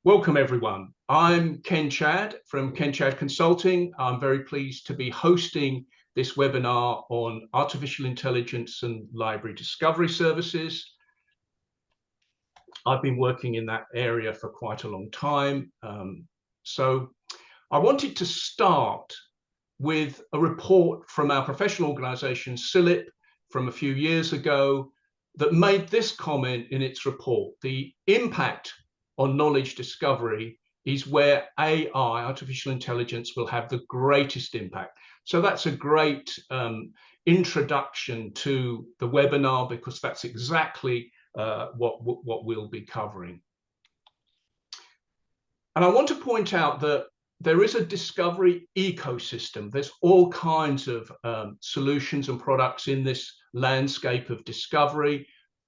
Welcome, everyone. I'm Ken Chad from Ken Chad Consulting. I'm very pleased to be hosting this webinar on artificial intelligence and library discovery services. I've been working in that area for quite a long time. So I wanted to start with a report from our professional organization, HELIP, from a few years ago that made this comment in its report: the impact on knowledge discovery is where AI, artificial intelligence, will have the greatest impact. So that's a great introduction to the webinar, because that's exactly what we'll be covering. And I want to point out that there is a discovery ecosystem. There's all kinds of solutions and products in this landscape of discovery.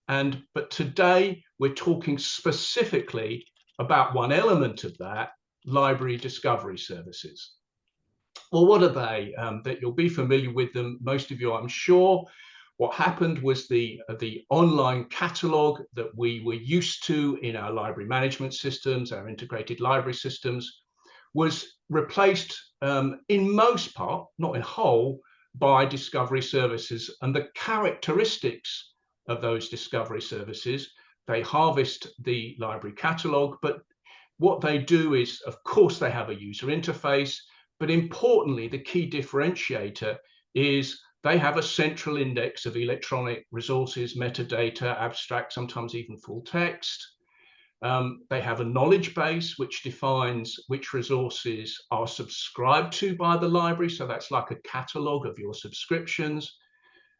But today we're talking specifically about one element of that: library discovery services. Well, what are they? That you'll be familiar with them, most of you, I'm sure. What happened was the online catalog that we were used to in our library management systems, our integrated library systems, was replaced in most part, not in whole, by discovery services. And the characteristics of those discovery services: they harvest the library catalog, but what they do is, of course, they have a user interface, but importantly, the key differentiator is they have a central index of electronic resources, metadata, abstract, sometimes even full text. They have a knowledge base which defines which resources are subscribed to by the library, so that's like a catalog of your subscriptions.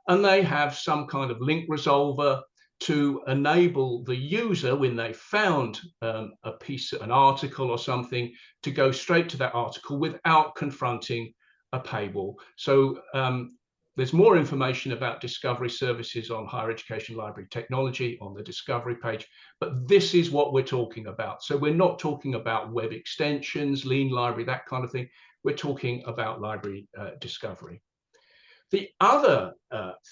And they have some kind of link resolver to enable the user, when they found a piece, an article or something, to go straight to that article without confronting a paywall. So there's more information about discovery services on Higher Education Library Technology on the Discovery page, but this is what we're talking about. So we're not talking about web extensions, lean library, that kind of thing. We're talking about library discovery. The other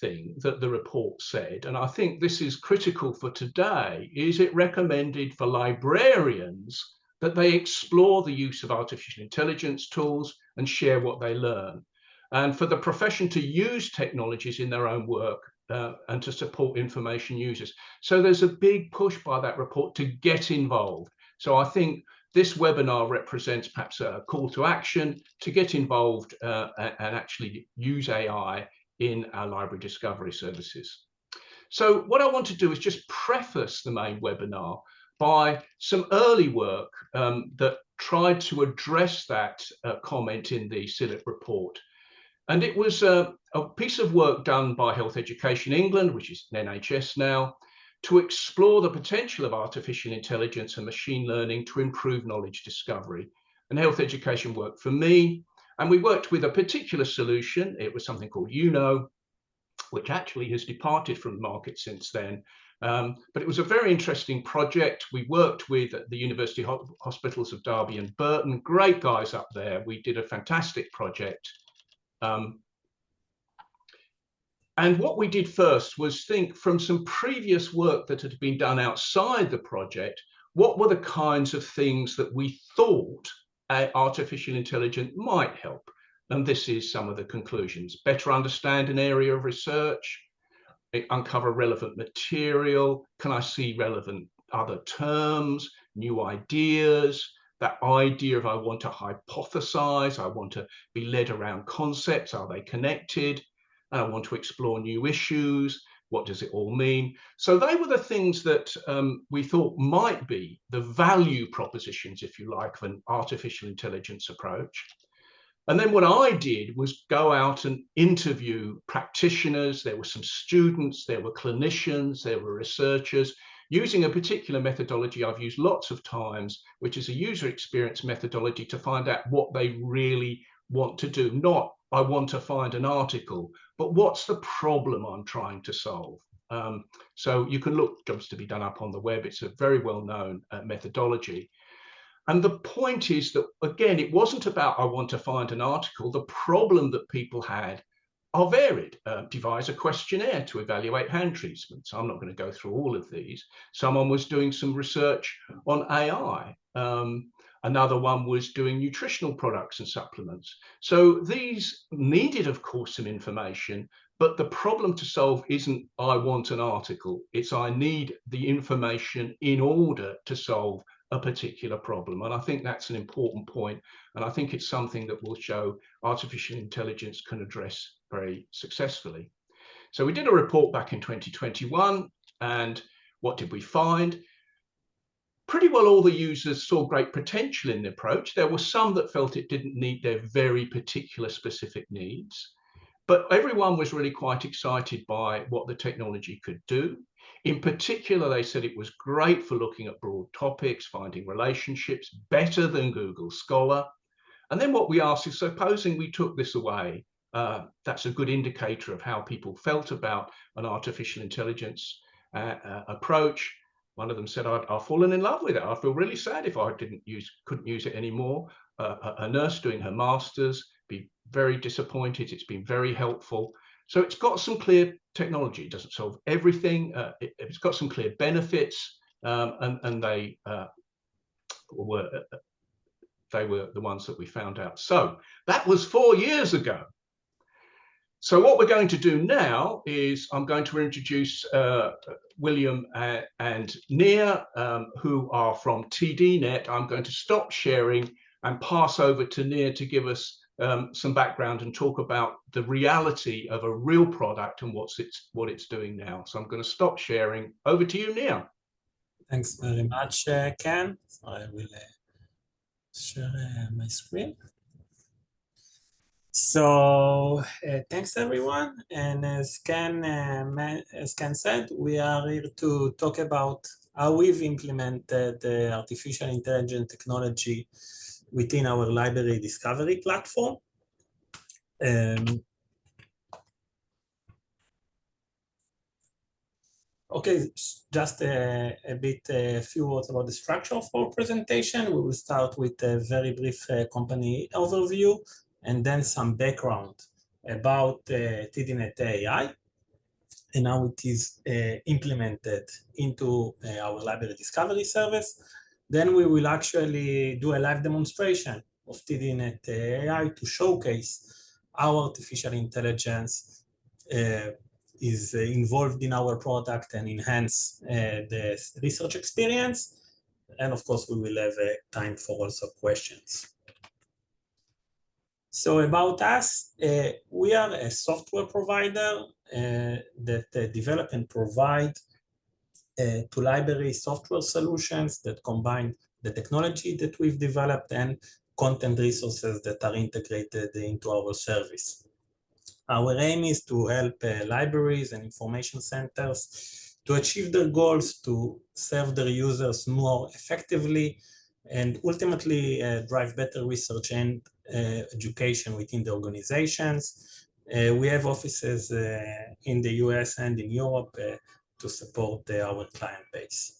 thing that the report said, and I think this is critical for today, is it recommended for librarians that they explore the use of artificial intelligence tools and share what they learn, and for the profession to use technologies in their own work and to support information users. So there's a big push by that report to get involved. So I think this webinar represents perhaps a call to action to get involved and actually use AI in our library discovery services. So what I want to do is just preface the main webinar by some early work that tried to address that comment in the HELIP report. And it was a piece of work done by Health Education England, which is NHS now, to explore the potential of artificial intelligence and machine learning to improve knowledge discovery. And Health Education worked for me, and we worked with a particular solution. It was something called which actually has departed from the market since then. But it was a very interesting project. We worked with the University Hospitals of Derby and Burton, great guys up there. We did a fantastic project. And what we did first was think from some previous work that had been done outside the project, what were the kinds of things that we thought artificial intelligence might help? And this is some of the conclusions: better understand an area of research, uncover relevant material, can I see relevant other terms, new ideas, that idea of I want to hypothesize, I want to be led around concepts, are they connected? And I want to explore new issues. What does it all mean? So they were the things that we thought might be the value propositions, if you like, of an artificial intelligence approach. And then what I did was go out and interview practitioners. There were some students, there were clinicians, there were researchers, using a particular methodology I've used lots of times, which is a user experience methodology, to find out what they really want to do. Not, I want to find an article, but what's the problem I'm trying to solve? So you can look jobs to be done up on the web. It's a very well-known methodology. And the point is that, again, it wasn't about I want to find an article. The problem that people had are varied. Devise a questionnaire to evaluate hand treatments. I'm not going to go through all of these. Someone was doing some research on AI. Another one was doing nutritional products and supplements. So these needed, of course, some information, but the problem to solve isn't I want an article, it's I need the information in order to solve a particular problem. And I think that's an important point. And I think it's something that will show artificial intelligence can address very successfully. So we did a report back in 2021, and what did we find? Pretty well all the users saw great potential in the approach. There were some that felt it didn't meet their very particular specific needs, but everyone was really quite excited by what the technology could do. In particular, they said it was great for looking at broad topics, finding relationships, better than Google Scholar. And then what we asked is, supposing we took this away, that's a good indicator of how people felt about an artificial intelligence approach. One of them said, I've fallen in love with it. I feel really sad if I couldn't use it anymore. A nurse doing her master's, be very disappointed. It's been very helpful. So it's got some clear technology. It doesn't solve everything. It's got some clear benefits, and they were the ones that we found out. So that was 4 years ago. So what we're going to do now is I'm going to introduce William and Nia, who are from TDNet. I'm going to stop sharing and pass over to Nia to give us some background and talk about the reality of a real product and what it's doing now. So I'm going to stop sharing. Over to you, Nia. Thanks very much, Ken. So I will share my screen. So thanks everyone, and as Ken said, we are here to talk about how we've implemented artificial intelligence technology within our library discovery platform. Okay, just a few words about the structure of our presentation. We will start with a very brief company overview, and then some background about TDNet AI and how it is implemented into our library discovery service. Then we will actually do a live demonstration of TDNet AI to showcase how artificial intelligence is involved in our product and enhance the research experience. And of course, we will have time for also questions. So about us, we are a software provider that develop and provide to library software solutions that combine the technology that we've developed and content resources that are integrated into our service. Our aim is to help libraries and information centers to achieve their goals, to serve their users more effectively, and ultimately drive better research and education within the organizations. We have offices in the US and in Europe to support our client base.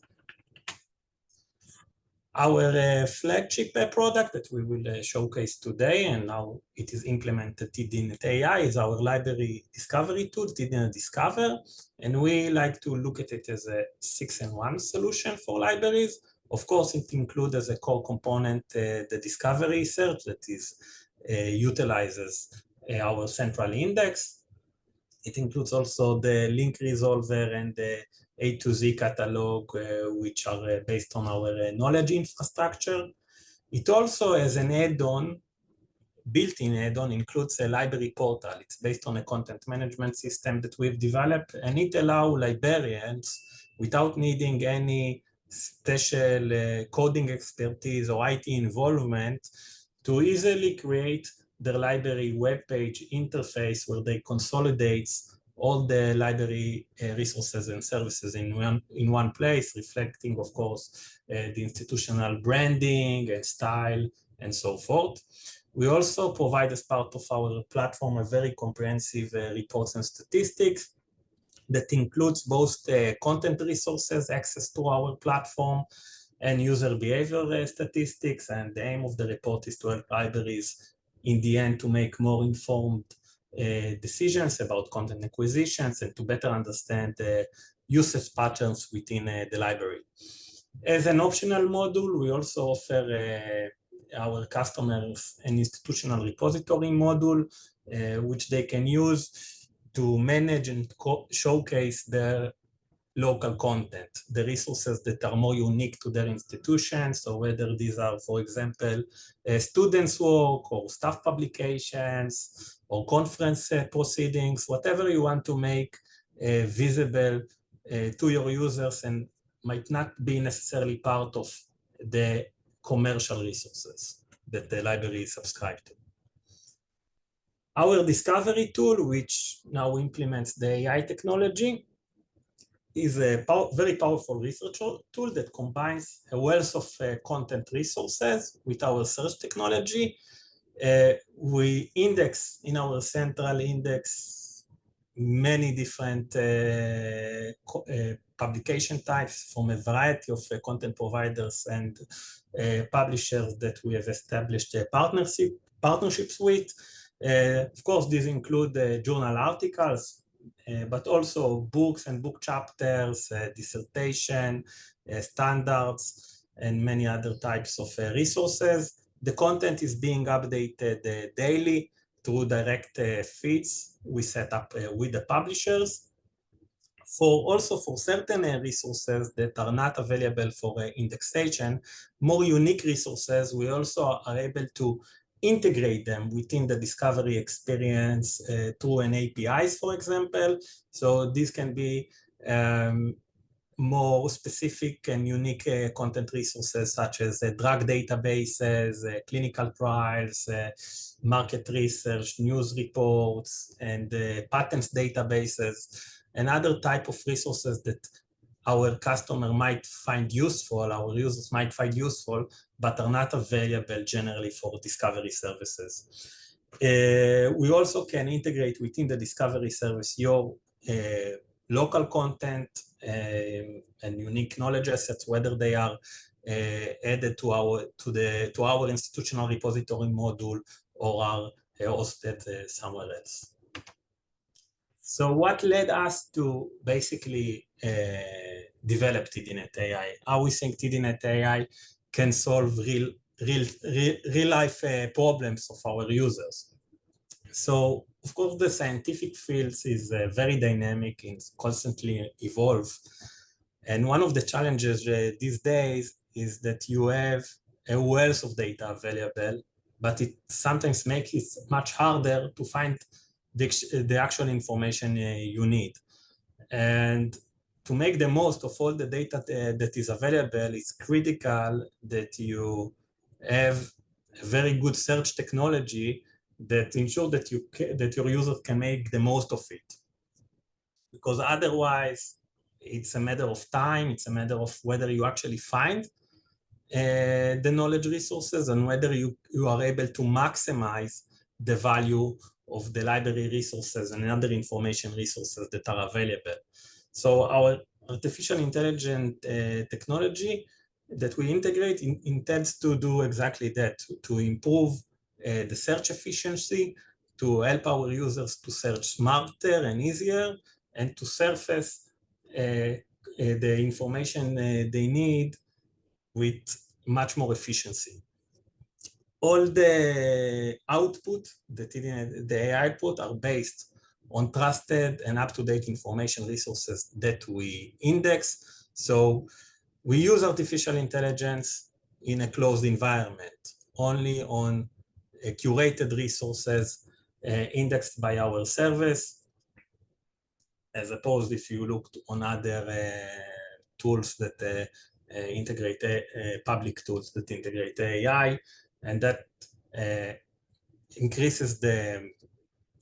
Our flagship product that we will showcase today and how it is implemented TDNet AI is our library discovery tool, TDNet Discover. And we like to look at it as a 6-in-1 solution for libraries. Of course, it includes as a core component the discovery search that utilizes our central index. It includes also the link resolver and the A to Z catalog, which are based on our knowledge infrastructure. It also, as an add-on, built-in add-on, includes a library portal. It's based on a content management system that we've developed, and it allows librarians, without needing any special coding expertise or IT involvement, to easily create their library webpage interface where they consolidate all the library resources and services in one place, reflecting, of course, the institutional branding and style and so forth. We also provide, as part of our platform, a very comprehensive reports and statistics that includes both content resources, access to our platform, and user behavior statistics. And the aim of the report is to help libraries in the end to make more informed decisions about content acquisitions and to better understand the usage patterns within the library. As an optional module, we also offer our customers an institutional repository module, which they can use to manage and showcase their local content, the resources that are more unique to their institution. So whether these are, for example, students' work or staff publications or conference proceedings, whatever you want to make visible to your users and might not be necessarily part of the commercial resources that the library is subscribed to. Our discovery tool, which now implements the AI technology, is a very powerful research tool that combines a wealth of content resources with our search technology. We index in our central index many different publication types from a variety of content providers and publishers that we have established partnerships with. Of course, these include journal articles, but also books and book chapters, dissertation, standards, and many other types of resources. The content is being updated daily through direct feeds we set up with the publishers. Also for certain resources that are not available for indexation, more unique resources, we also are able to integrate them within the discovery experience through an APIs, for example. So these can be more specific and unique content resources such as drug databases, clinical trials, market research, news reports, and patents databases, and other type of resources that our customer might find useful, our users might find useful, but are not available generally for discovery services. We also can integrate within the discovery service your local content and unique knowledge assets, whether they are added to our institutional repository module or are hosted somewhere else. So what led us to basically develop TDNet AI? How we think TDNet AI can solve real life problems of our users. So of course the scientific field is very dynamic and constantly evolve. And one of the challenges these days is that you have a wealth of data available, but it sometimes makes it much harder to find the actual information you need. And to make the most of all the data that is available, it's critical that you have a very good search technology that ensure that your users can make the most of it. Because otherwise, it's a matter of time, it's a matter of whether you actually find the knowledge resources and whether you are able to maximize the value of the library resources and other information resources that are available. So our artificial intelligence technology that we integrate intends to do exactly that, to improve the search efficiency, to help our users to search smarter and easier, and to surface the information they need with much more efficiency. All the output, the AI output, are based on trusted and up-to-date information resources that we index. So we use artificial intelligence in a closed environment, only on curated resources indexed by our service, as opposed if you looked on other tools that integrate public tools that integrate AI, and that increases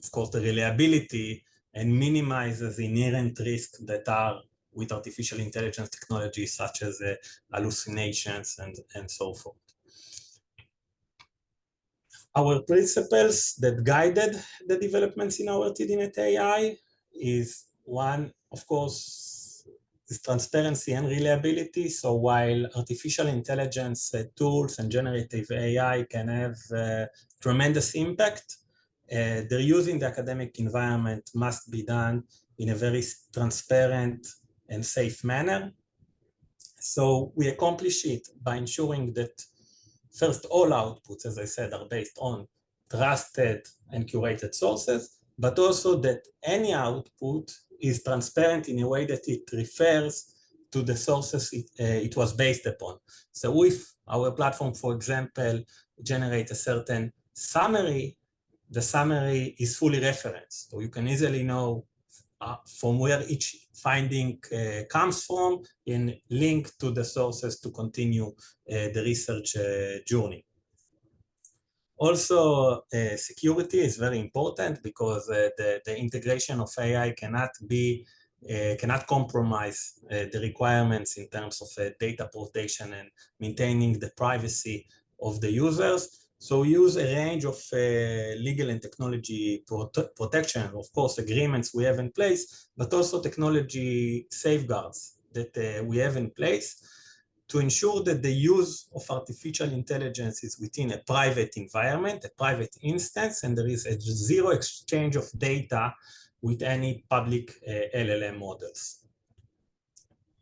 of course, the reliability and minimizes inherent risks that are with artificial intelligence technologies such as hallucinations and so forth. Our principles that guided the developments in our TDNet AI is one, of course, is transparency and reliability. So while artificial intelligence tools and generative AI can have tremendous impact, Their use in the academic environment must be done in a very transparent and safe manner. So we accomplish it by ensuring that first, all outputs, as I said, are based on trusted and curated sources, but also that any output is transparent in a way that it refers to the sources it was based upon. So if our platform, for example, generates a certain summary, the summary is fully referenced. So you can easily know from where each finding comes from and link to the sources to continue the research journey. Also, security is very important because the integration of AI cannot compromise the requirements in terms of data protection and maintaining the privacy of the users. So we use a range of legal and technology protection, of course, agreements we have in place, but also technology safeguards that we have in place to ensure that the use of artificial intelligence is within a private environment, a private instance, and there is a zero exchange of data with any public LLM models.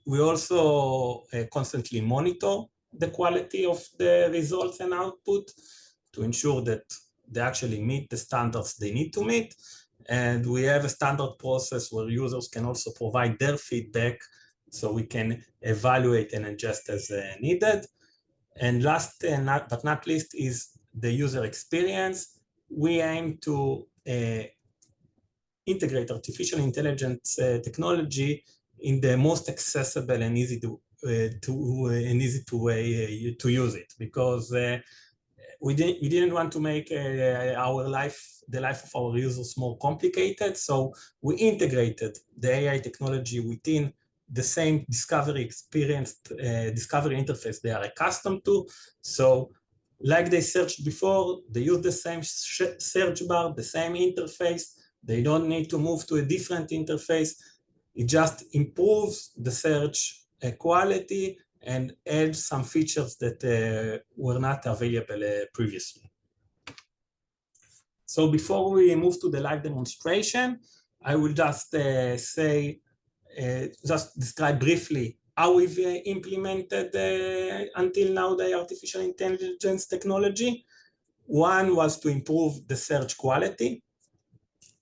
We also constantly monitor the quality of the results and output to ensure that they actually meet the standards they need to meet. And we have a standard process where users can also provide their feedback so we can evaluate and adjust as needed. And last but not least is the user experience. We aim to integrate artificial intelligence technology in the most accessible and easy way to use it, because we didn't want to make the life of our users more complicated. So we integrated the AI technology within the same discovery interface they are accustomed to. So like they searched before, they use the same search bar, the same interface. They don't need to move to a different interface. It just improves the search quality and adds some features that were not available previously. So before we move to the live demonstration, I will just just describe briefly how we've implemented until now the artificial intelligence technology. One was to improve the search quality.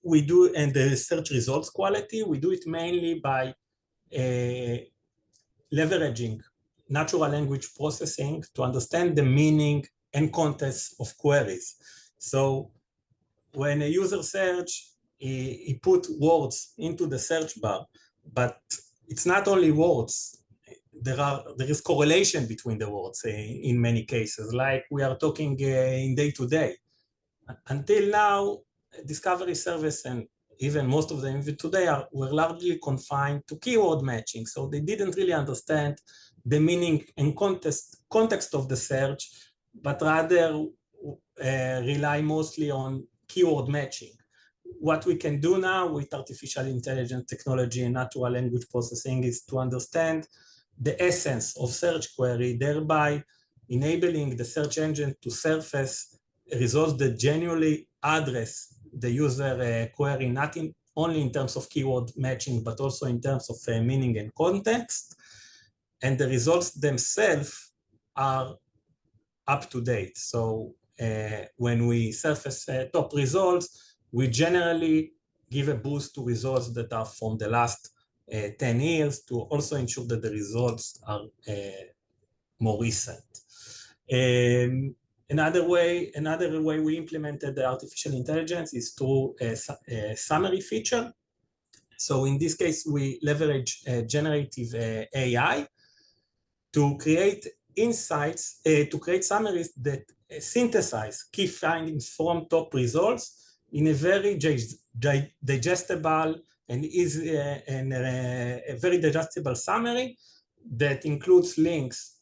And the search results quality. We do it mainly by leveraging natural language processing to understand the meaning and context of queries. So when a user search, he put words into the search bar, but it's not only words. There is correlation between the words in many cases, like we are talking in day-to-day. Until now, discovery service and even most of them today were largely confined to keyword matching. So they didn't really understand the meaning and context of the search, but rather rely mostly on keyword matching. What we can do now with artificial intelligence technology and natural language processing is to understand the essence of search query, thereby enabling the search engine to surface results that genuinely address the user query, not only in terms of keyword matching, but also in terms of meaning and context. And the results themselves are up to date. So when we surface top results, we generally give a boost to results that are from the last 10 years to also ensure that the results are more recent. Another way we implemented the artificial intelligence is through a summary feature. So in this case, we leverage generative AI to create insights, to create summaries that synthesize key findings from top results in a very digestible and easy and a very digestible summary that includes links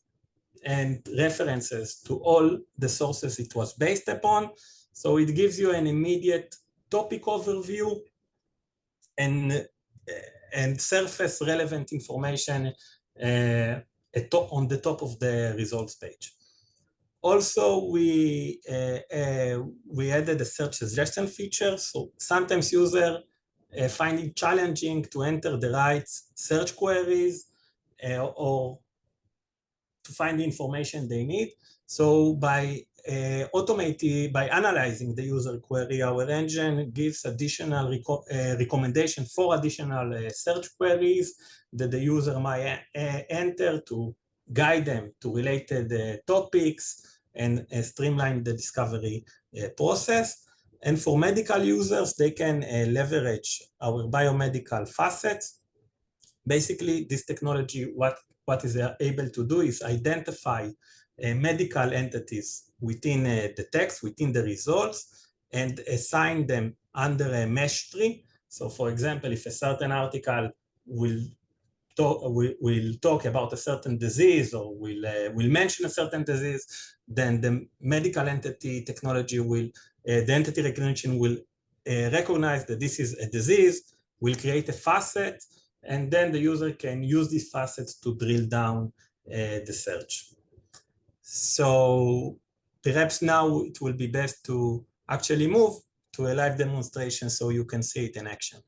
and references to all the sources it was based upon. So it gives you an immediate topic overview and surface relevant information on the top of the results page. Also, we added a search suggestion feature. So sometimes users find it challenging to enter the right search queries or to find the information they need. So by analyzing the user query, our engine gives additional recommendation for additional search queries that the user might enter to guide them to related topics and streamline the discovery process. And for medical users, they can leverage our biomedical facets. Basically, this technology, what is able to do is identify medical entities within the text, within the results, and assign them under a mesh tree. So for example, if a certain article will talk about a certain disease or will mention a certain disease, then the medical entity technology will, the entity recognition will recognize that this is a disease, will create a facet, and then the user can use these facets to drill down the search. So perhaps now it will be best to actually move to a live demonstration so you can see it in action.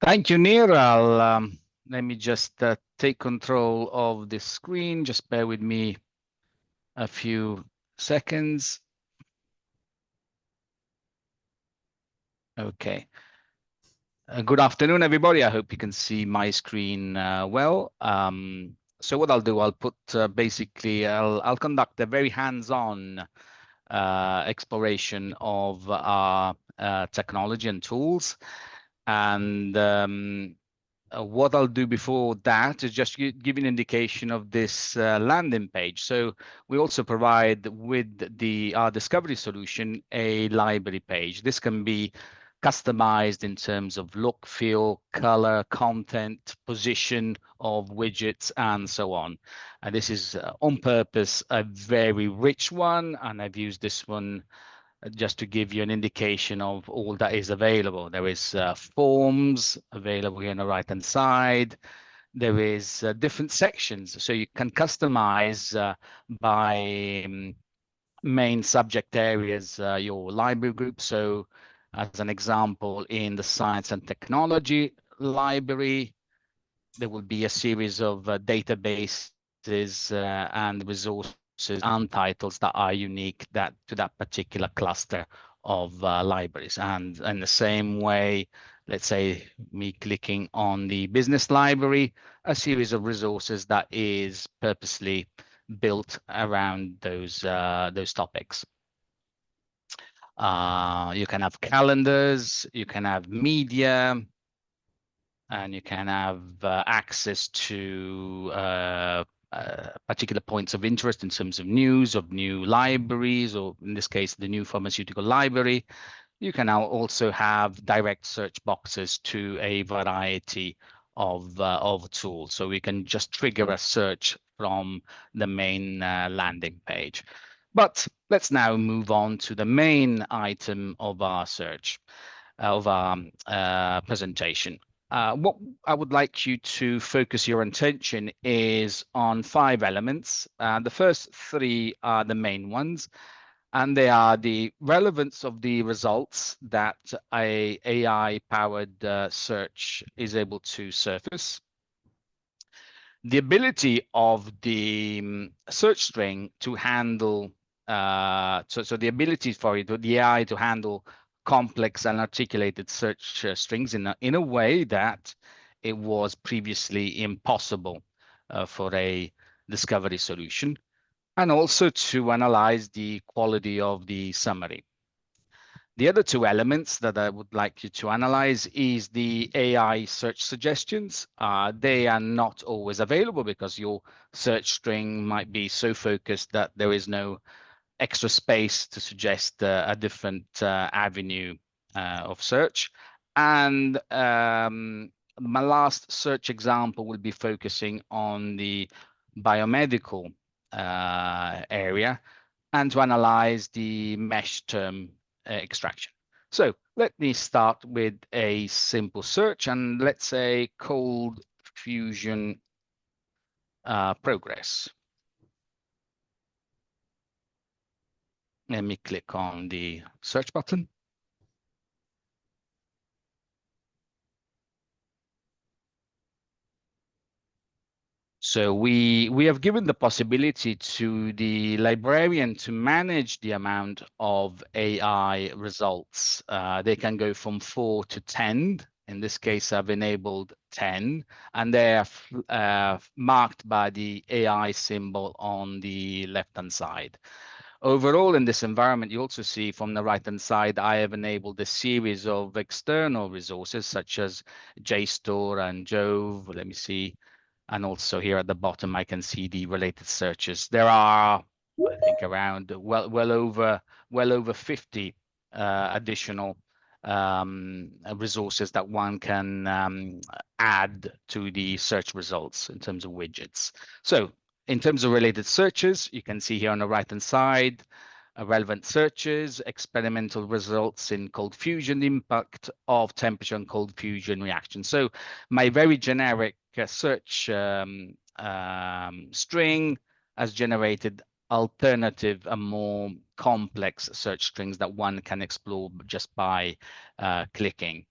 Thank you, Nir. Let me just take control of the screen. Just bear with me a few seconds. Okay. Good afternoon, everybody. I hope you can see my screen well. So what I'll do, I'll put basically, I'll conduct a very hands-on exploration of our technology and tools. And what I'll do before that is just give an indication of this landing page. So we also provide with our discovery solution a library page. This can be customized in terms of look, feel, color, content, position of widgets, and so on. And this is on purpose a very rich one, and I've used this one just to give you an indication of all that is available. There is forms available here on the right-hand side. There is different sections, so you can customize by main subject areas your library group. So as an example, in the science and technology library, there will be a series of databases and resources and titles that are unique to that particular cluster of libraries. And in the same way, let's say me clicking on the business library, a series of resources that is purposely built around those topics. You can have calendars, you can have media, and you can have access to particular points of interest in terms of news of new libraries, or in this case, the new pharmaceutical library. You can now also have direct search boxes to a variety of tools. So we can just trigger a search from the main landing page. But let's now move on to the main item of our search, of our presentation. What I would like you to focus your attention is on 5 elements. The first 3 are the main ones, and they are the relevance of the results that a AI-powered search is able to surface, the ability of the search string to handle, so the ability for the AI to handle complex and articulated search strings in a way that it was previously impossible for a discovery solution, and also to analyze the quality of the summary. The other 2 elements that I would like you to analyze is the AI search suggestions. They are not always available because your search string might be so focused that there is no extra space to suggest a different avenue of search. And my last search example will be focusing on the biomedical area and to analyze the mesh term extraction. So let me start with a simple search, and let's say cold fusion progress. Let me click on the search button. So we have given the possibility to the librarian to manage the amount of AI results. They can go from 4 to 10. In this case, I've enabled 10, and they are marked by the AI symbol on the left-hand side. Overall, in this environment, you also see from the right-hand side, I have enabled a series of external resources such as JSTOR and Jove. Let me see. And also here at the bottom, I can see the related searches. There are, I think, around well over 50 additional resources that one can add to the search results in terms of widgets. So in terms of related searches, you can see here on the right-hand side, relevant searches, experimental results in cold fusion, impact of temperature and cold fusion reaction. So my very generic search string has generated alternative and more complex search strings that one can explore just by clicking.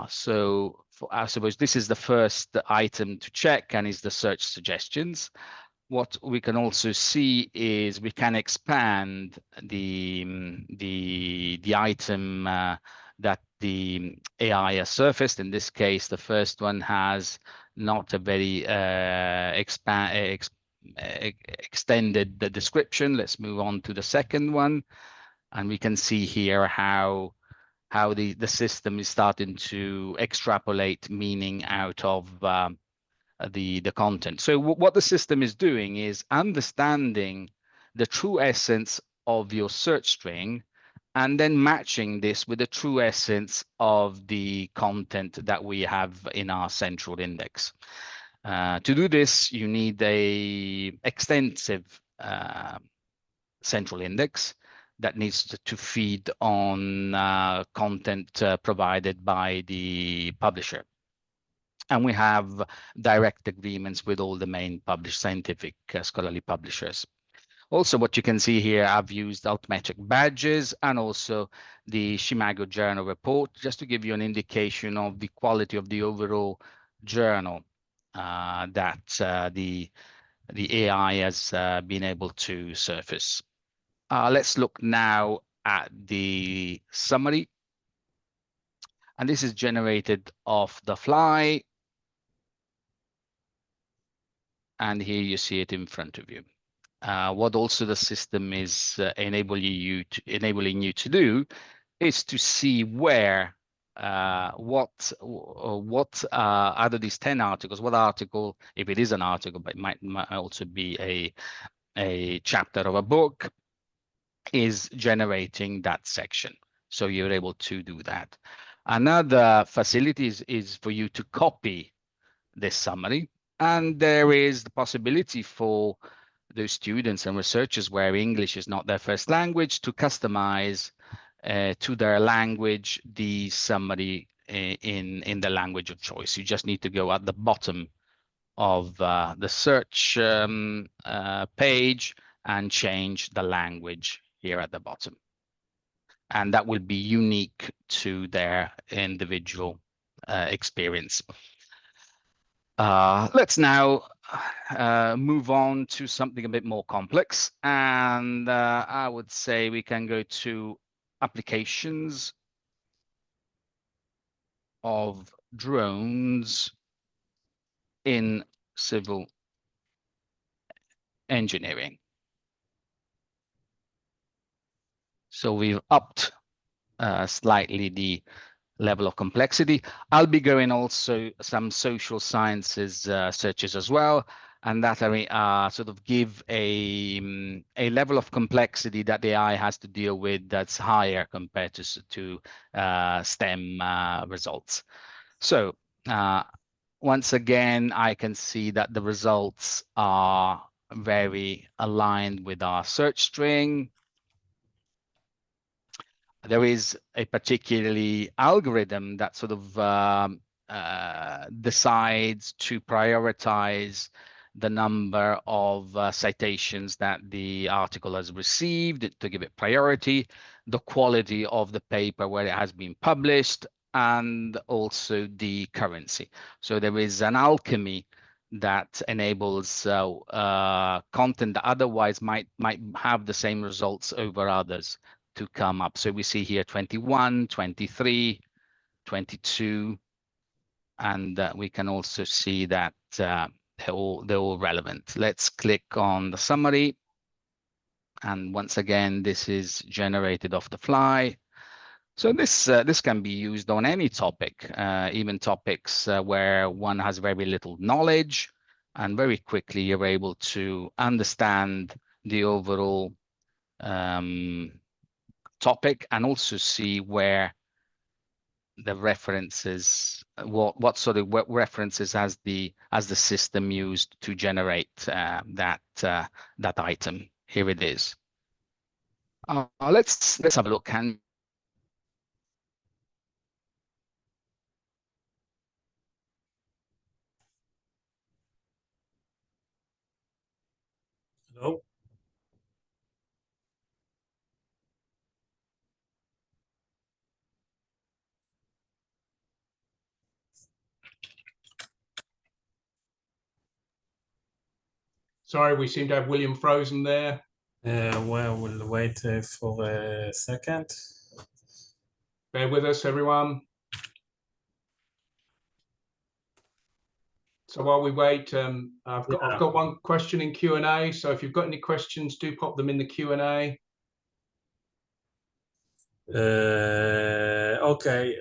So I suppose this is the first item to check, and is the search suggestions. What we can also see is we can expand the item that the AI has surfaced. In this case, the first one has not a very extended the description. Let's move on to the second one, and we can see here how the system is starting to extrapolate meaning out of the content. So what the system is doing is understanding the true essence of your search string and then matching this with the true essence of the content that we have in our central index. To do this, you need a extensive central index that needs to feed on content provided by the publisher. And we have direct agreements with all the main published scientific scholarly publishers. Also, what you can see here, I've used altmetric badges and also the Shimago journal report, just to give you an indication of the quality of the overall journal that the AI has been able to surface. Let's look now at the summary. And this is generated off the fly. And here you see it in front of you. What also the system is enabling you to do is to see where what out of these 10 articles, what article, if it is an article, but it might also be a chapter of a book, is generating that section. So you're able to do that. Another facility is for you to copy this summary. And there is the possibility for those students and researchers where English is not their first language to customize to their language the summary in the language of choice. You just need to go at the bottom of the search page and change the language here at the bottom. And that will be unique to their individual experience. Let's now move on to something a bit more complex. And I would say we can go to applications of drones in civil engineering. So we've upped slightly the level of complexity. I'll be going also some social sciences searches as well, and that sort of give a level of complexity that the AI has to deal with that's higher compared to STEM results. So once again, I can see that the results are very aligned with our search string. There is a particularly algorithm that sort of decides to prioritize the number of citations that the article has received to give it priority, the quality of the paper where it has been published, and also the currency. So there is an alchemy that enables content that otherwise might have the same results over others to come up. So we see here 21, 23, 22, and we can also see that they're all relevant. Let's click on the summary. And once again, this is generated off the fly. So this can be used on any topic, even topics where one has very little knowledge, and very quickly you're able to understand the overall topic and also see where the references, what sort of references has the system used to generate that item. Here it is. Let's have a look. Hello. Sorry, we seem to have William frozen there. Well, we'll wait for a second. Bear with us, everyone. So while we wait, I've got one question in Q&A. So if you've got any questions, do pop them in the Q&A. Okay.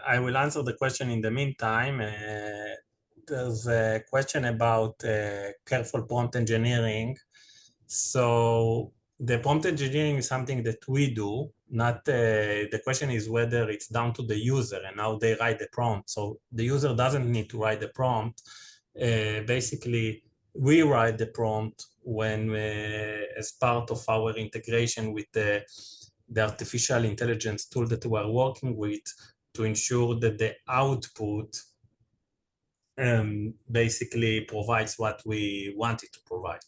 I will answer the question in the meantime. There's a question about careful prompt engineering. So the prompt engineering is something that we do, not the question is whether it's down to the user and how they write the prompt. So the user doesn't need to write the prompt. Basically, we write the prompt when as part of our integration with the artificial intelligence tool that we are working with, to ensure that the output basically provides what we want it to provide.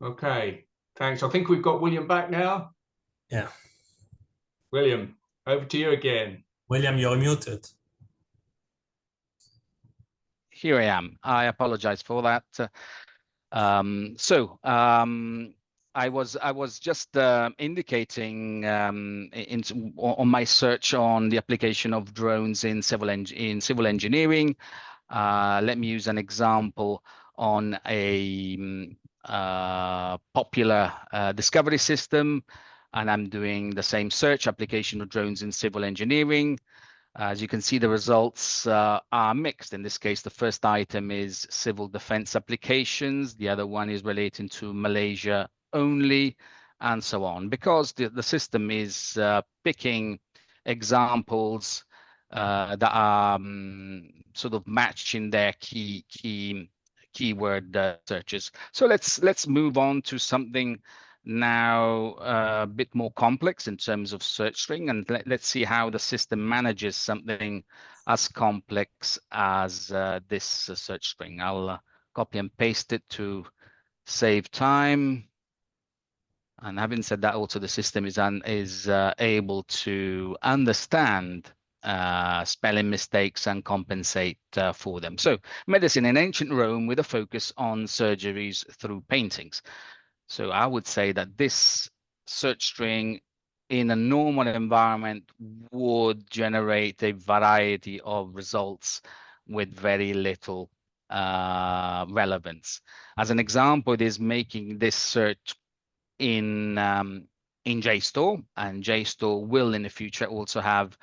Okay, thanks. I think we've got William back now. Yeah. William, over to you again. William, you're muted. Here I am. I apologize for that. I was just indicating on my search on the application of drones in civil engineering. Let me use an example on a popular discovery system, and I'm doing the same search, application of drones in civil engineering. As you can see, the results are mixed. In this case, the first item is civil defense applications. The other one is relating to Malaysia only, and so on, because the system is picking examples that are sort of matching their keyword searches. So let's move on to something now a bit more complex in terms of search string, and let's see how the system manages something as complex as this search string. I'll copy and paste it to save time. And having said that, also the system is able to understand spelling mistakes and compensate for them. So medicine in ancient Rome with a focus on surgeries through paintings. So I would say that this search string in a normal environment would generate a variety of results with very little relevance. As an example, it is making this search in JSTOR, and JSTOR will in the future also have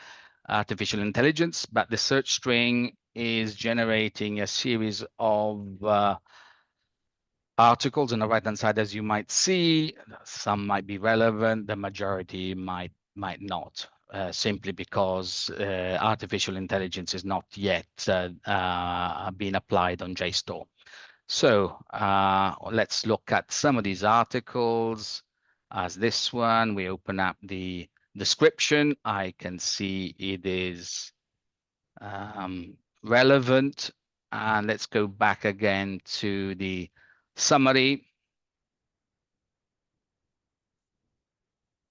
artificial intelligence, but the search string is generating a series of articles on the right hand side. As you might see, some might be relevant, the majority might not, simply because artificial intelligence is not yet being applied on JSTOR. So let's look at some of these articles. As this one, we open up the description. I can see it is relevant, and let's go back again to the summary.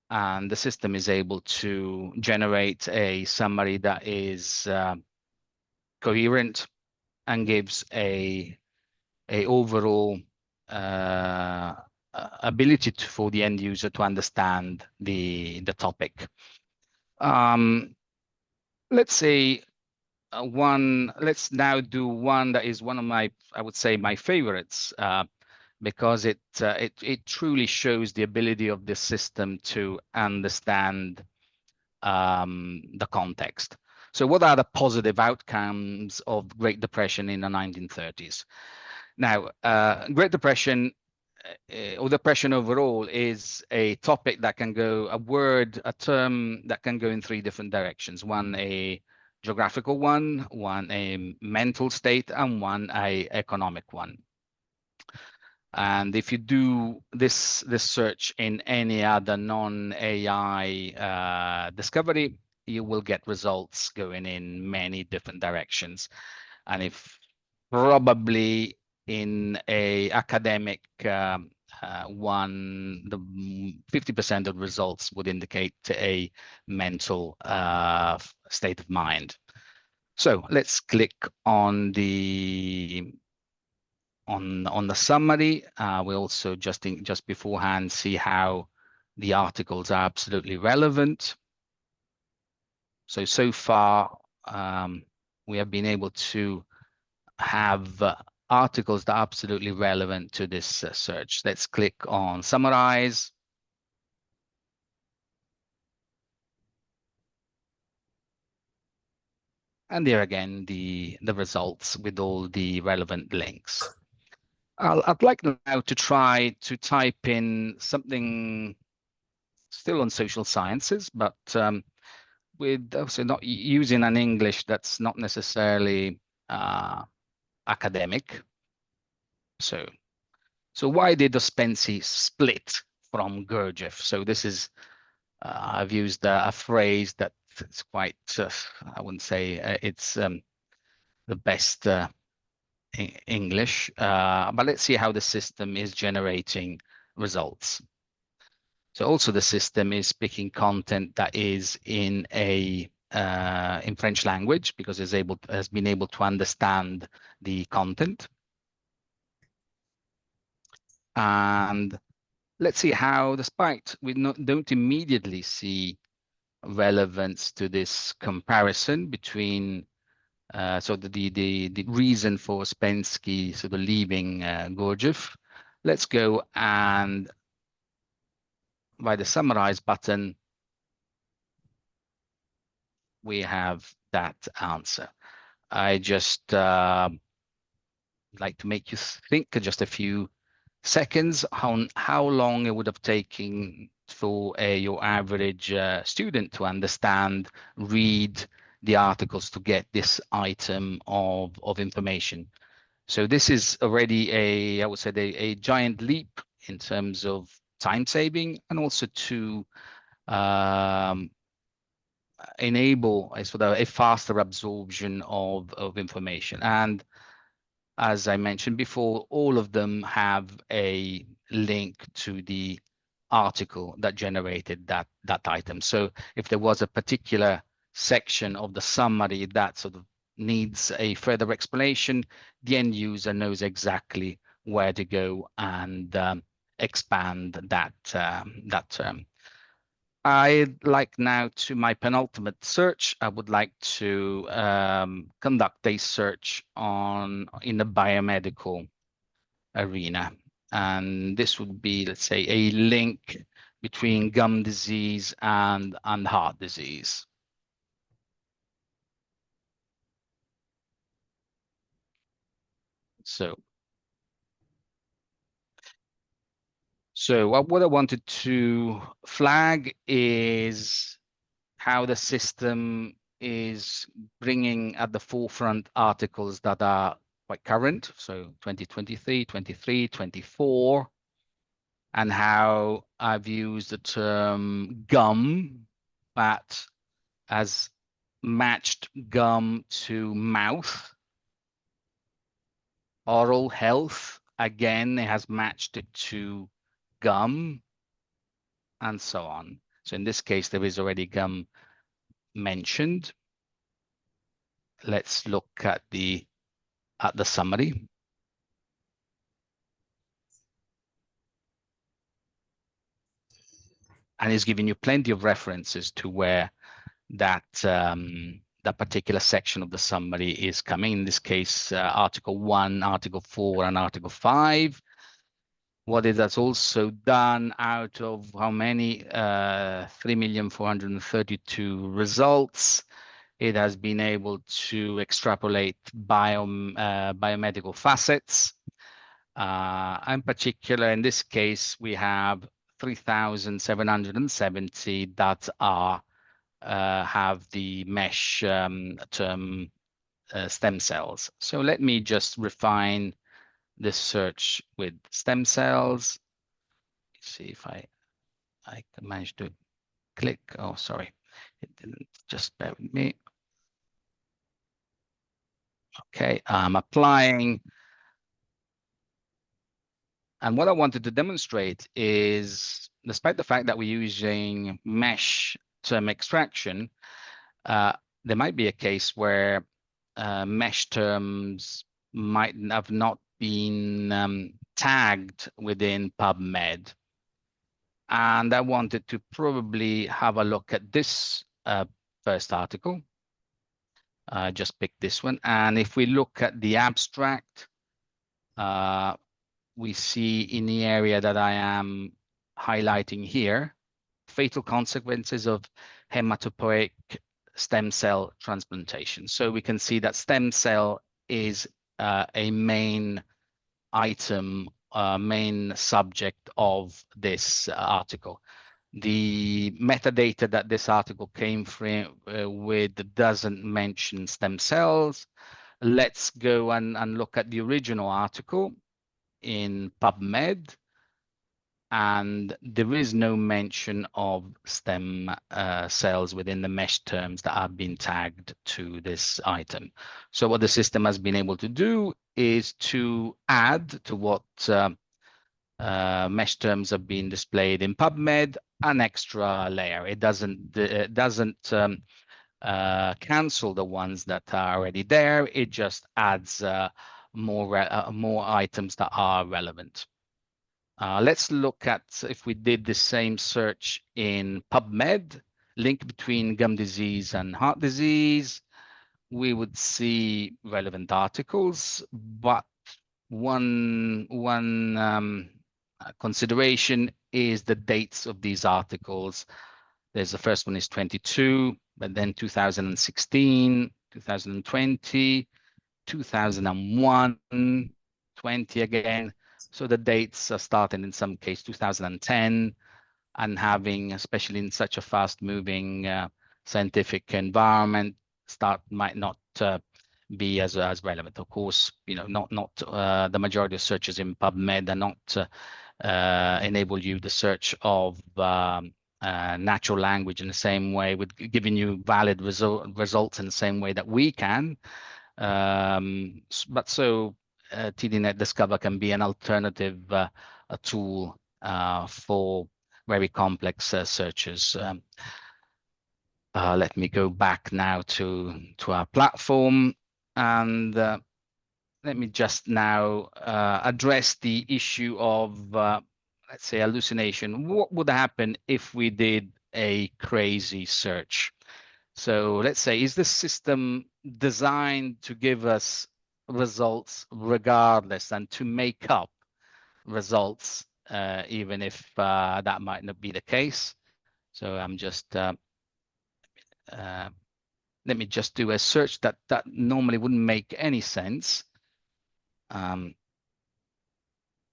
And the system is able to generate a summary that is coherent and gives a overall ability for the end user to understand the topic. Let's say let's now do one that is one of my, I would say, my favorites, because it truly shows the ability of this system to understand the context. So what are the positive outcomes of Great Depression in the 1930s? Now, Great Depression or depression overall is a topic that can go, a term that can go in three different directions. One, a geographical one a mental state, and one a economic one. And if you do this search in any other non-AI discovery, you will get results going in many different directions. And if probably in a academic one, the 50% of results would indicate a mental state of mind. So let's click on the summary. We also just beforehand see how the articles are absolutely relevant. So far we have been able to have articles that are absolutely relevant to this search. Let's click on summarize. And there again, the results with all the relevant links. I'd like now to try to type in something still on social sciences, but with also not using an English that's not necessarily academic. So why did Ouspensky split from Gurdjieff? So this is, I've used a phrase that it's quite, I wouldn't say it's the best English, but let's see how the system is generating results. So also the system is picking content that is in in French language, because it has been able to understand the content. And let's see how, despite we don't immediately see relevance to this comparison between so the reason for Ouspensky sort of leaving Gurdjieff. Let's go and by the summarize button, we have that answer. I just like to make you think just a few seconds on how long it would have taken for your average student to understand, read the articles to get this item of information. So this is already I would say a giant leap in terms of time saving, and also to enable a sort of a faster absorption of information. And as I mentioned before, all of them have a link to the article that generated that item. So if there was a particular section of the summary that sort of needs a further explanation, the end user knows exactly where to go and expand that term. I'd like now to my penultimate search. I would like to conduct a search in the biomedical arena. And this would be, let's say, a link between gum disease and heart disease. So what I wanted to flag is how the system is bringing at the forefront articles that are quite current, so 2023, 23, 24, and how I've used the term gum, but as matched gum to mouth. Oral health, again, it has matched it to gum, and so on. So in this case, there is already gum mentioned. Let's look at the summary. And it's giving you plenty of references to where that that particular section of the summary is coming. In this case, Article 1, Article 4, and Article 5. What it has also done out of how many 3,432 results, it has been able to extrapolate biomedical facets. In particular, in this case, we have 3,770 that are have the mesh term stem cells. So let me just refine this search with stem cells. Let's see if I managed to click. Oh, sorry, it didn't. Just bear with me. Okay, I'm applying. And what I wanted to demonstrate is, despite the fact that we're using mesh term extraction, there might be a case where mesh terms might have not been tagged within PubMed. And I wanted to probably have a look at this first article. Just pick this one. And if we look at the abstract, we see in the area that I am highlighting here, fatal consequences of hematopoietic stem cell transplantation. So we can see that stem cell is a main item, main subject of this article. The metadata that this article came from with doesn't mention stem cells. Let's go and look at the original article in PubMed, and there is no mention of stem cells within the mesh terms that have been tagged to this item. So what the system has been able to do is to add to what mesh terms have been displayed in PubMed an extra layer. It doesn't cancel the ones that are already there. It just adds more items that are relevant. Let's look at if we did the same search in PubMed, link between gum disease and heart disease. We would see relevant articles, but one consideration is the dates of these articles. There's the first one is 22, but then 2016, 2020, 2001, 20 again. So the dates are starting in some case 2010, and having, especially in such a fast-moving scientific environment, might not be as relevant. Of course, you know, not the majority of searches in PubMed are not enable you the search of natural language in the same way, with giving you valid results in the same way that we can. But so TDNet Discover can be an alternative a tool for very complex searches. Let me go back now to our platform, and let me just now address the issue of, let's say, hallucination. What would happen if we did a crazy search? So let's say, is the system designed to give us results regardless and to make up results, even if that might not be the case? So I'm just, let me just do a search that normally wouldn't make any sense.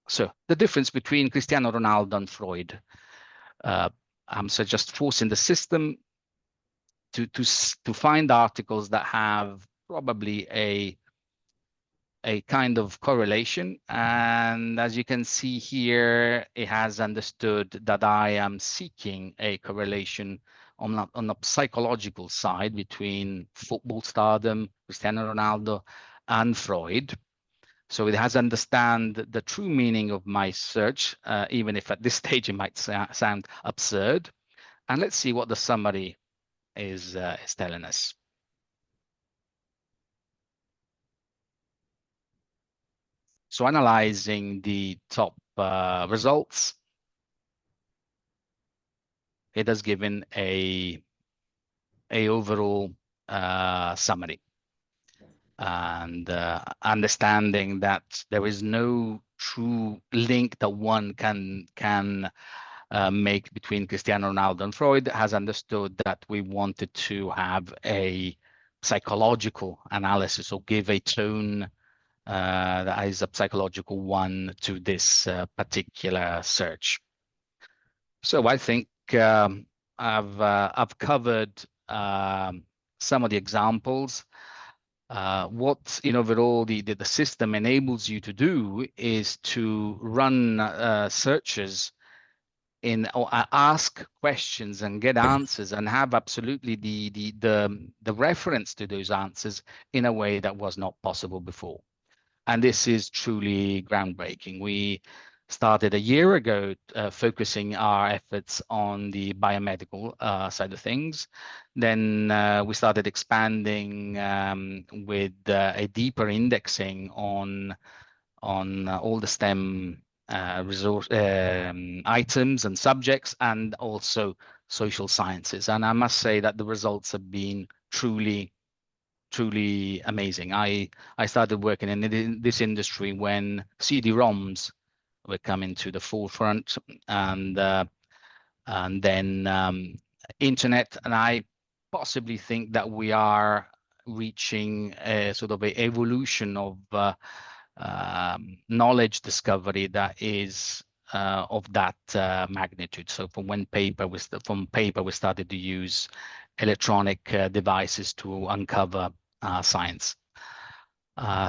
So the difference between Cristiano Ronaldo and Freud. I'm so just forcing the system to find articles that have probably a kind of correlation. And as you can see here, it has understood that I am seeking a correlation on the psychological side between football stardom, Cristiano Ronaldo, and Freud. So it has understand the true meaning of my search, even if at this stage it might sound absurd. And let's see what the summary is telling us. So analyzing the top results, it has given a overall summary, and understanding that there is no true link that one can make between Cristiano Ronaldo and Freud, has understood that we wanted to have a psychological analysis or give a tone that is a psychological one to this particular search. So I think I've covered some of the examples. What overall the system enables you to do is to run searches or ask questions and get answers and have absolutely the reference to those answers in a way that was not possible before. And this is truly groundbreaking. We started a year ago focusing our efforts on the biomedical side of things. Then we started expanding with a deeper indexing on all the STEM resource items and subjects, and also social sciences. And I must say that the results have been truly amazing. I started working in this industry when CD-ROMs were coming to the forefront, and then internet. And I possibly think that we are reaching a sort of a evolution of knowledge discovery that is of that magnitude. So from paper we started to use electronic devices to uncover science.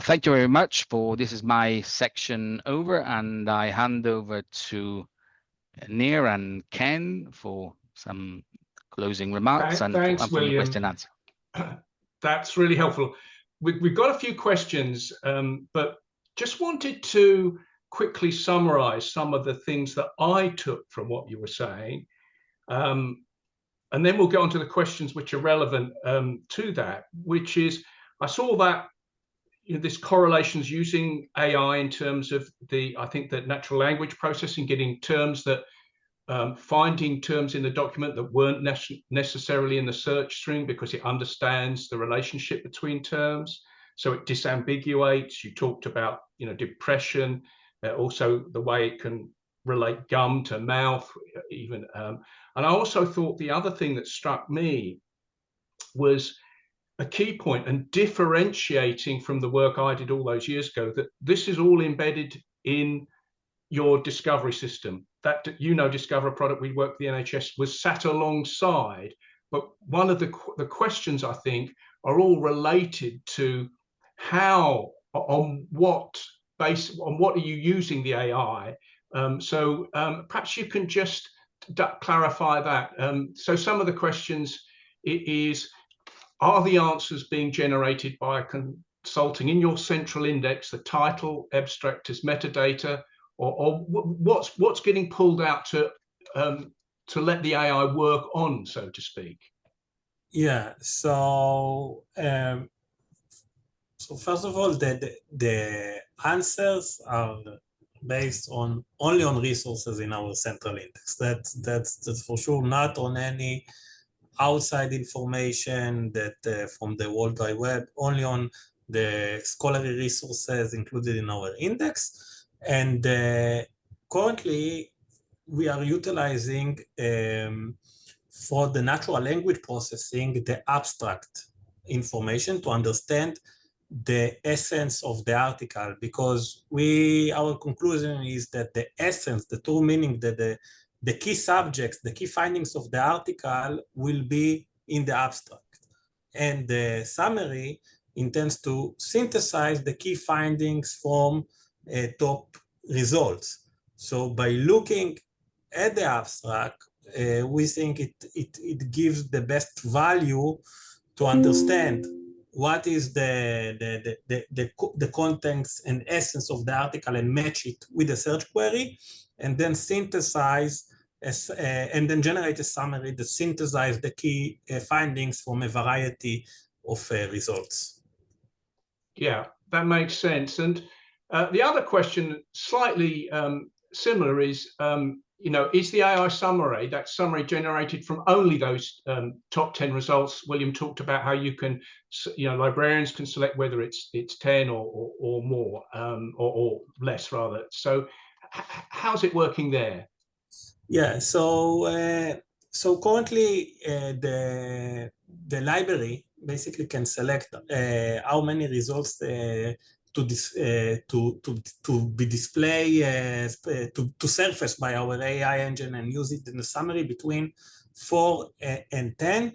Thank you very much this is my section over, and I hand over to Nir and Ken for some closing remarks. Thanks, and William. Question and answer. That's really helpful. We've got a few questions, but just wanted to quickly summarize some of the things that I took from what you were saying. And then we'll go on to the questions which are relevant to that, which is, I saw that this correlations using AI in terms of I think that natural language processing, getting terms that, finding terms in the document that weren't necessarily in the search string because it understands the relationship between terms. So it disambiguates. You talked about, depression, also the way it can relate gum to mouth, even. And I also thought the other thing that struck me was a key point, and differentiating from the work I did all those years ago, that this is all embedded in your discovery system. That Discover product we worked with the NHS was sat alongside, but one of the questions I think are all related to how, on what are you using the AI? So perhaps you can just clarify that. So some of the questions are the answers being generated by consulting in your central index, the title, abstract as metadata, or what's getting pulled out to let the AI work on, so to speak? Yeah. So first of all, the answers are based only on resources in our central index. That's for sure, not on any outside information that from the World Wide Web, only on the scholarly resources included in our index. And currently, we are utilizing for the natural language processing the abstract information to understand the essence of the article, because our conclusion is that the essence, the true meaning, that the key subjects, the key findings of the article will be in the abstract. And the summary intends to synthesize the key findings from top results. So by looking at the abstract, we think it gives the best value to understand what is the contents and essence of the article and match it with a search query, and then synthesize and then generate a summary that synthesize the key findings from a variety of results. Yeah, that makes sense. And the other question, slightly similar, is is the AI summary, that summary, generated from only those top 10 results? William talked about how you can, librarians can select whether it's 10 or more, or less rather. So how's it working there? Yeah, so currently the library basically can select how many results to be displayed to surface by our AI engine and use it in the summary between 4 and 10.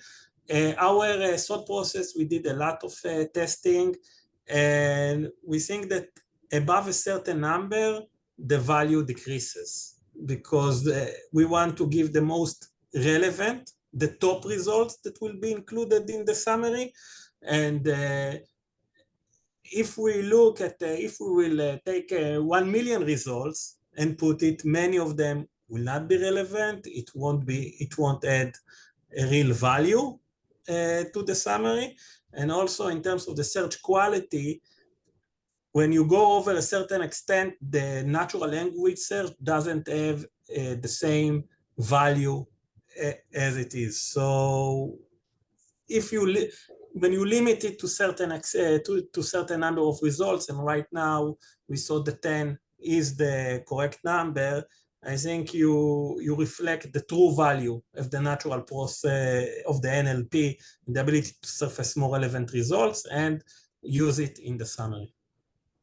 Our thought process, we did a lot of testing, and we think that above a certain number, the value decreases, because we want to give the most relevant, the top results that will be included in the summary. And if we look at, if we will take 1 million results and put it, many of them will not be relevant. It won't add a real value to the summary. And also in terms of the search quality, when you go over a certain extent, the natural language search doesn't have the same value as it is. So if when you limit it to certain number of results, and right now we saw the 10 is the correct number, I think you reflect the true value of the natural process of the NLP, the ability to surface more relevant results and use it in the summary.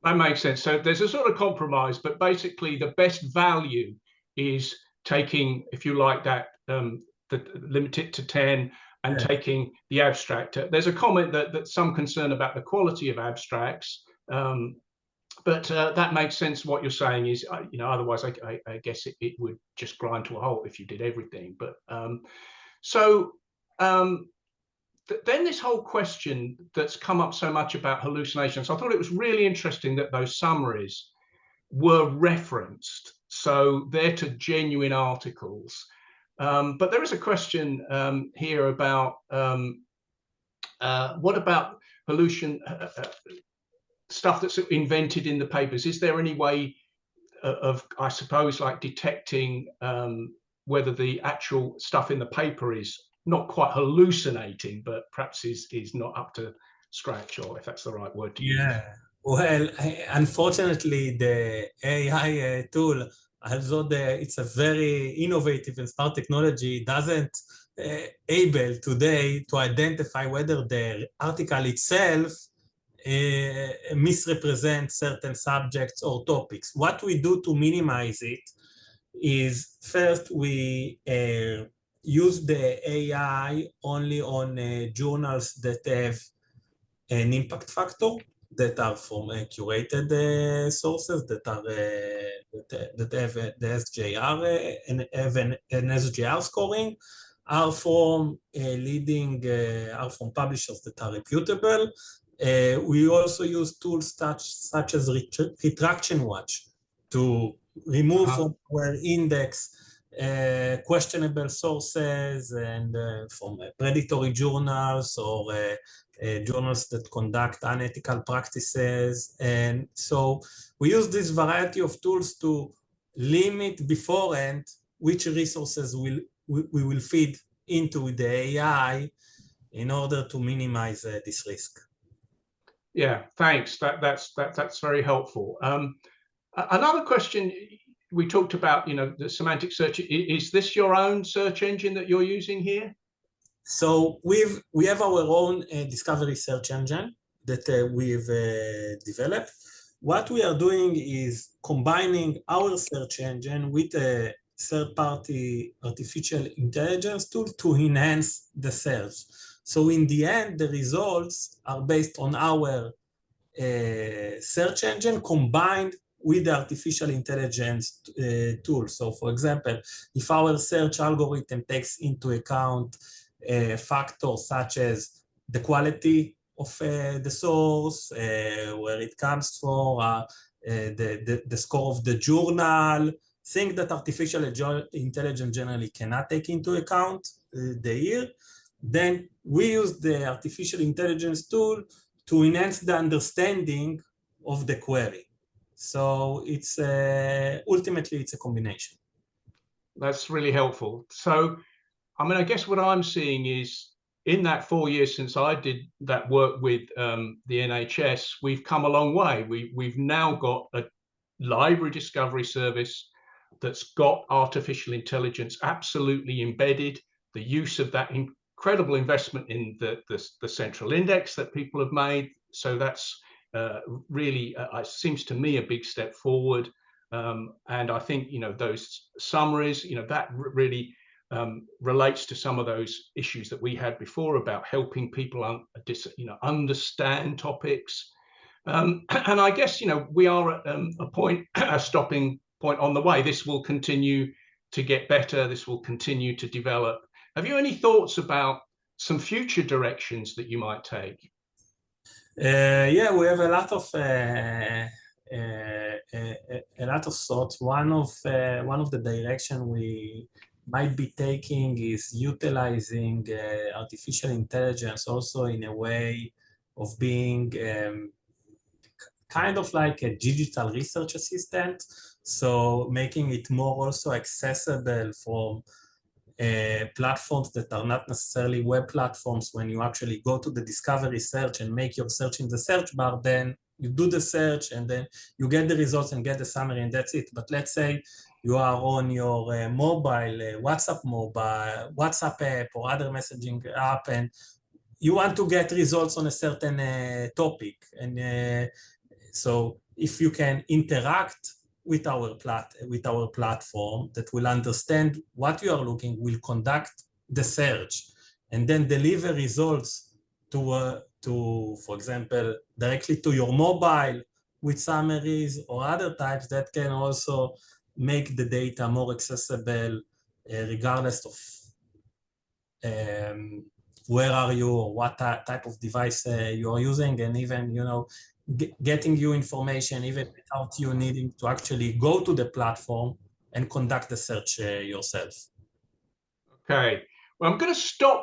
That makes sense. So there's a sort of compromise, but basically the best value is taking, if you like, that limit it to 10 and taking the abstract. There's a comment that some concern about the quality of abstracts, but that makes sense. What you're saying is, otherwise I guess it would just grind to a halt if you did everything. But then this whole question that's come up so much about hallucinations, I thought it was really interesting that those summaries were referenced. So they're to genuine articles. But there is a question here about what about stuff that's invented in the papers? Is there any way of, I suppose, like detecting whether the actual stuff in the paper is not quite hallucinating, but perhaps is not up to scratch, or if that's the right word to use? Yeah, well, unfortunately, the AI tool, although it's a very innovative and smart technology, doesn't able today to identify whether the article itself misrepresents certain subjects or topics. What we do to minimize it is, first, we use the AI only on journals that have an impact factor, that are from curated sources, that have the SJR and have an SJR scoring, are from are from publishers that are reputable. We also use tools such as Retraction Watch to remove from our index questionable sources and from predatory journals or journals that conduct unethical practices. And so we use this variety of tools to limit beforehand which resources we will feed into the AI in order to minimize this risk. Yeah, thanks. That's very helpful. Another question, we talked about, the semantic search. Is this your own search engine that you're using here? So we have our own discovery search engine that we've developed. What we are doing is combining our search engine with a third-party artificial intelligence tool to enhance the search. So in the end, the results are based on our search engine combined with the artificial intelligence tool. So for example, if our search algorithm takes into account factors such as the quality of the source, where it comes from, the score of the journal, things that artificial intelligence generally cannot take into account the year, then we use the artificial intelligence tool to enhance the understanding of the query. So it's ultimately it's a combination. That's really helpful. So, I mean, I guess what I'm seeing is in that 4 years since I did that work with the NHS, we've come a long way. We've now got a library discovery service that's got artificial intelligence absolutely embedded, the use of that incredible investment in the central index that people have made. So that's really, seems to me, a big step forward. And I think, you know, those summaries, you know, that really relates to some of those issues that we had before about helping people understand topics. And I guess, you know, we are at a point, a stopping point on the way. This will continue to get better. This will continue to develop. Have you any thoughts about some future directions that you might take? Yeah, we have a lot of thoughts. One of the direction we might be taking is utilizing artificial intelligence also in a way of being kind of like a digital research assistant. So making it more also accessible from platforms that are not necessarily web platforms. When you actually go to the discovery search and make your search in the search bar, then you do the search and then you get the results and get the summary and that's it. But let's say you are on your mobile, WhatsApp app or other messaging app, and you want to get results on a certain topic. And so if you can interact with our platform that will understand what you are looking, will conduct the search, and then deliver results to for example, directly to your mobile with summaries or other types, that can also make the data more accessible regardless of where are you or what type of device you are using, and even, you know, getting you information even without you needing to actually go to the platform and conduct the search yourself. Okay, well, I'm going to stop